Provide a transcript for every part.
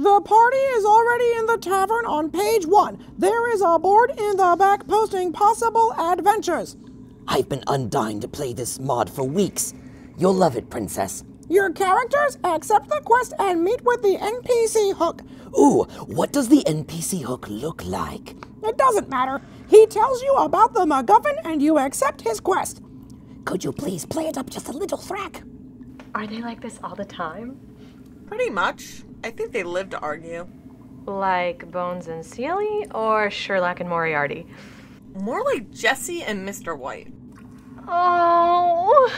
The party is already in the tavern on page 1. There is a board in the back posting possible adventures. I've been undying to play this mod for weeks. You'll love it, Princess. Your characters accept the quest and meet with the NPC Hook. Ooh, what does the NPC Hook look like? It doesn't matter. He tells you about the MacGuffin and you accept his quest. Could you please play it up just a little, Thrak? Are they like this all the time? Pretty much. I think they live to argue. Like Bones and Sealy or Sherlock and Moriarty? More like Jesse and Mr. White. Oh.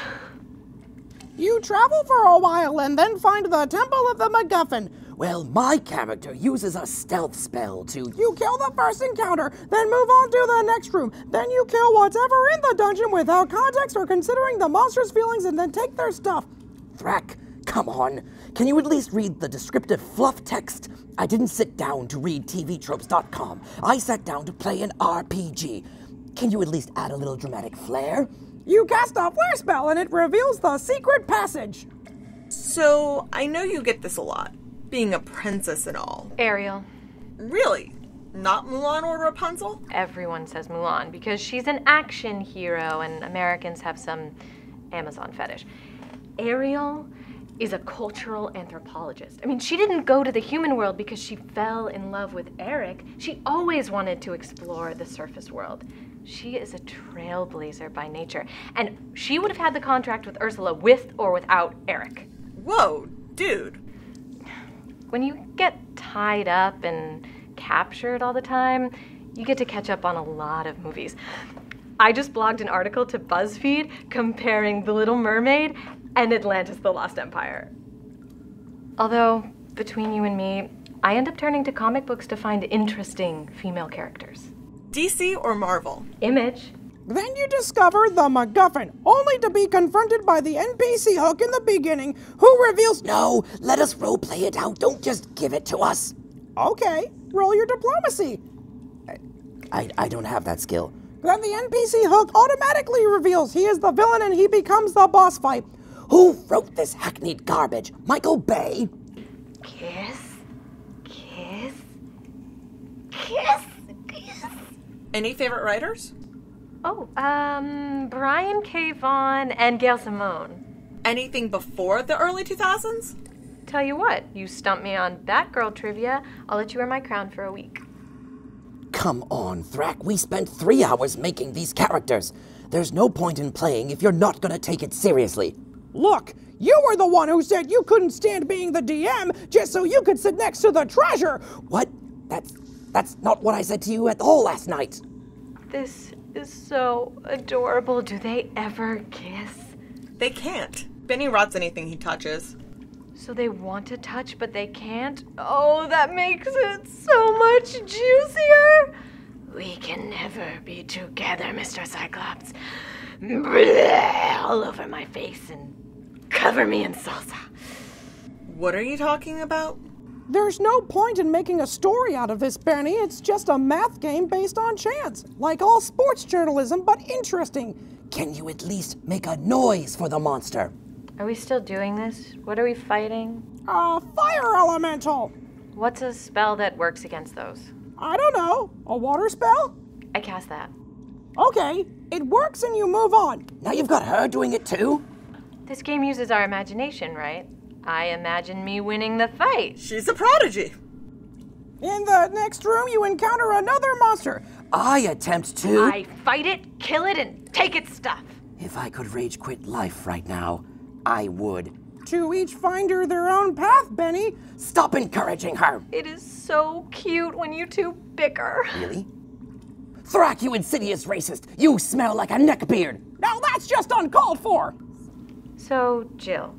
You travel for a while and then find the Temple of the MacGuffin. Well, my character uses a stealth spell to... You kill the first encounter, then move on to the next room. Then you kill whatever in the dungeon without context or considering the monster's feelings and then take their stuff. Thrak, come on. Can you at least read the descriptive fluff text? I didn't sit down to read tvtropes.com. I sat down to play an RPG. Can you at least add a little dramatic flair? You cast a flare spell and it reveals the secret passage. So, I know you get this a lot, being a princess and all. Ariel. Really? Not Mulan or Rapunzel? Everyone says Mulan because she's an action hero and Americans have some Amazon fetish. Ariel is a cultural anthropologist. I mean, she didn't go to the human world because she fell in love with Eric. She always wanted to explore the surface world. She is a trailblazer by nature, and she would have had the contract with Ursula with or without Eric. Whoa, dude. When you get tied up and captured all the time, you get to catch up on a lot of movies. I just blogged an article to BuzzFeed comparing The Little Mermaid and Atlantis: The Lost Empire. Although, between you and me, I end up turning to comic books to find interesting female characters. DC or Marvel? Image. Then you discover the MacGuffin, only to be confronted by the NPC Hook in the beginning, who reveals... No, let us roleplay it out. Don't just give it to us. Okay, roll your diplomacy. I don't have that skill. Then the NPC Hook automatically reveals he is the villain and he becomes the boss fight. Who wrote this hackneyed garbage? Michael Bay? Kiss. Kiss. Kiss. Kiss. Any favorite writers? Oh, Brian K. Vaughan and Gail Simone. Anything before the early 2000s? Tell you what, you stumped me on Batgirl trivia. I'll let you wear my crown for a week. Come on, Thrak. We spent 3 hours making these characters. There's no point in playing if you're not gonna take it seriously. Look, you were the one who said you couldn't stand being the DM just so you could sit next to the treasure. What? That's not what I said to you at the hall last night. This is so adorable. Do they ever kiss? They can't. Benny rots anything he touches. So they want to touch, but they can't? Oh, that makes it so much juicier. We can never be together, Mr. Cyclops. Bleh, all over my face and cover me in salsa. What are you talking about? There's no point in making a story out of this, Benny. It's just a math game based on chance. Like all sports journalism, but interesting. Can you at least make a noise for the monster? Are we still doing this? What are we fighting? Fire elemental. What's a spell that works against those? I don't know. A water spell? I cast that. Okay, it works and you move on. Now you've got her doing it too? This game uses our imagination, right? I imagine me winning the fight. She's a prodigy. In the next room, you encounter another monster. I attempt to... I fight it, kill it, and take its stuff. If I could rage quit life right now, I would. To each finder their own path, Benny. Stop encouraging her. It is so cute when you two bicker. Really? Thrak, you insidious racist. You smell like a neckbeard. Now that's just uncalled for. So, Jill,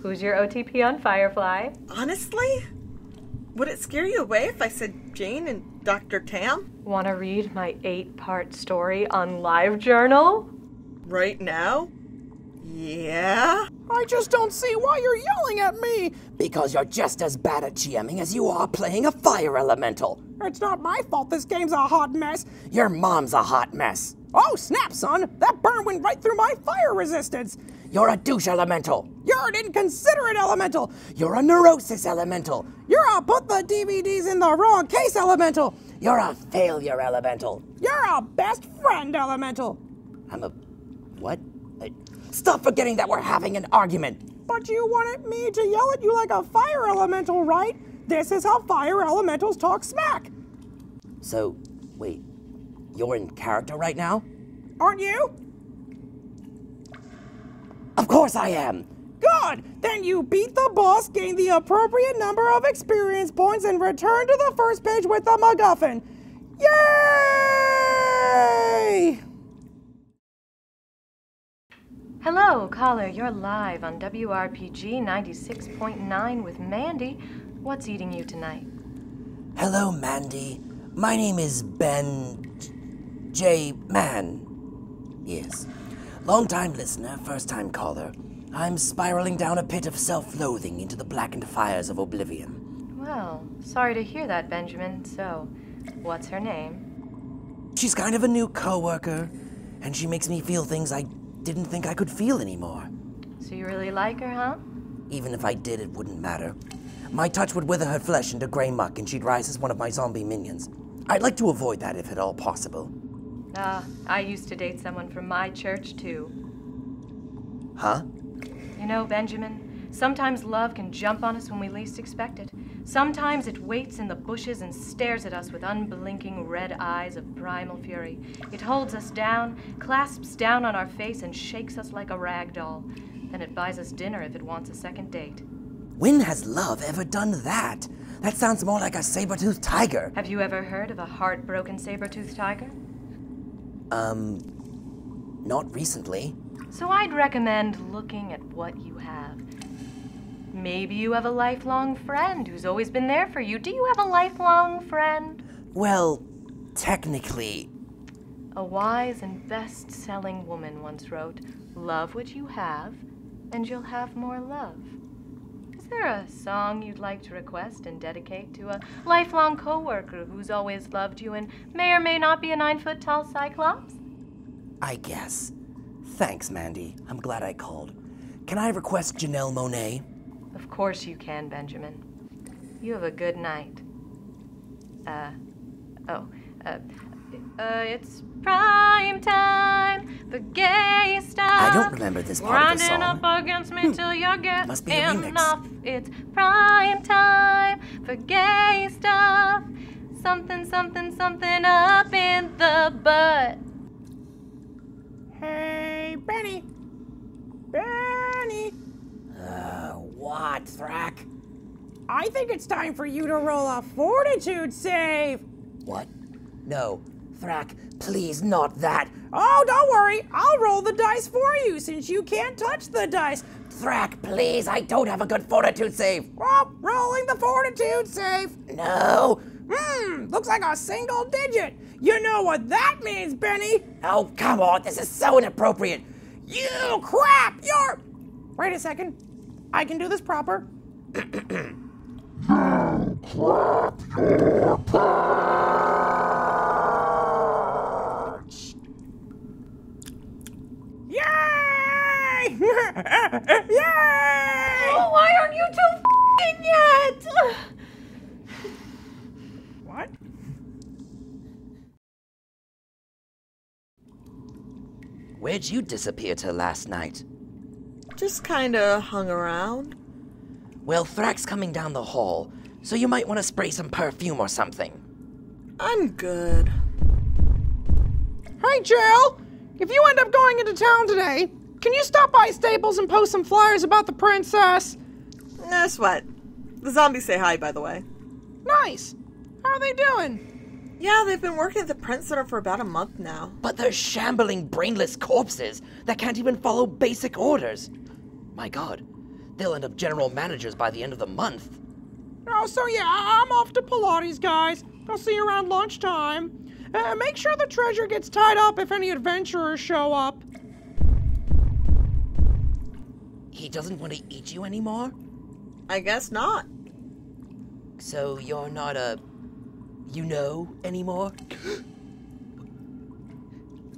who's your OTP on Firefly? Honestly? Would it scare you away if I said Jane and Dr. Tam? Want to read my 8-part story on LiveJournal? Right now? Yeah? I I just don't see why you're yelling at me. Because you're just as bad at GMing as you are playing a fire elemental. It's not my fault this game's a hot mess. Your mom's a hot mess. Oh, snap, son. That burn went right through my fire resistance. You're a douche elemental. You're an inconsiderate elemental. You're a neurosis elemental. You're a put the DVDs in the wrong case elemental. You're a failure elemental. You're a best friend elemental. I'm a... what? Stop forgetting that we're having an argument. But you wanted me to yell at you like a fire elemental, right? This is how fire elementals talk smack. So, wait, you're in character right now? Aren't you? Of course I am. Good! Then you beat the boss, gain the appropriate number of experience points, and return to the first page with the MacGuffin. Yay! Hello, caller. You're live on WRPG 96.9 with Mandy. What's eating you tonight? Hello, Mandy. My name is Ben J. Mann. Yes. Long-time listener, first-time caller. I'm spiraling down a pit of self-loathing into the blackened fires of oblivion. Well, sorry to hear that, Benjamin. So, what's her name? She's kind of a new coworker, and she makes me feel things I didn't think I could feel anymore. So you really like her, huh? Even if I did, it wouldn't matter. My touch would wither her flesh into gray muck, and she'd rise as one of my zombie minions. I'd like to avoid that if at all possible. I used to date someone from my church, too. Huh? You know, Benjamin, sometimes love can jump on us when we least expect it. Sometimes it waits in the bushes and stares at us with unblinking red eyes of primal fury. It holds us down, clasps down on our face, and shakes us like a rag doll. Then it buys us dinner if it wants a second date. When has love ever done that? That sounds more like a saber-toothed tiger. Have you ever heard of a heartbroken saber-toothed tiger? Not recently. So I'd recommend looking at what you have. Maybe you have a lifelong friend who's always been there for you. Do you have a lifelong friend? Well, technically... A wise and best-selling woman once wrote, "Love what you have, and you'll have more love." Is there a song you'd like to request and dedicate to a lifelong coworker who's always loved you and may or may not be a 9-foot-tall cyclops? I guess. Thanks, Mandy. I'm glad I called. Can I request Janelle Monáe? Of course you can, Benjamin. You have a good night. It's prime time for gay stuff. I don't remember this part of the song. Grinding up against me till you get Must be a remix. enough. It's prime time for gay stuff. Something, something, something up in the butt. Hey, Benny. Benny. What, Thrak? I think it's time for you to roll a fortitude save. What? No. Thrak, please, not that. Oh, don't worry. I'll roll the dice for you since you can't touch the dice. Thrak, please, I don't have a good fortitude save. Well, rolling the fortitude save. No. Looks like a single digit. You know what that means, Benny. Oh, come on, this is so inappropriate. You crap, you're... Wait a second. I can do this proper. You clap your pants! Yay! Yay! Oh, why aren't you two f***ing yet? What? Where'd you disappear to last night? Just kinda hung around. Well, Thrak's coming down the hall, so you might want to spray some perfume or something. I'm good. Hey, Jill! If you end up going into town today, can you stop by Staples and post some flyers about the princess? Nah, sweat. The zombies say hi, by the way. Nice. How are they doing? Yeah, they've been working at the Print Center for about a month now. But they're shambling, brainless corpses that can't even follow basic orders. My God, they'll end up general managers by the end of the month. Oh, so yeah, I'm off to Pilates, guys. I'll see you around lunchtime. Make sure the treasure gets tied up if any adventurers show up. he doesn't want to eat you anymore? I guess not. So you're not a... anymore?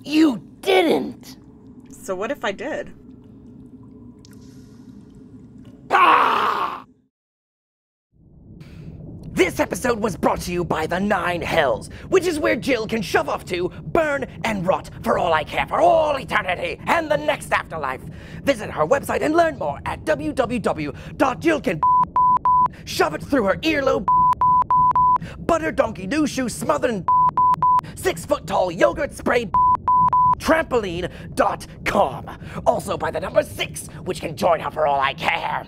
You didn't! So what if I did? Ah! This episode was brought to you by the Nine Hells, which is where Jill can shove off to, burn, and rot for all I care, for all eternity, and the next afterlife. Visit her website and learn more at www.jillcan shove it through her earlobe, butter donkey new shoe smothered 6-foot-tall yogurt spray trampoline.com. Also by the number 6, which can join her for all I care.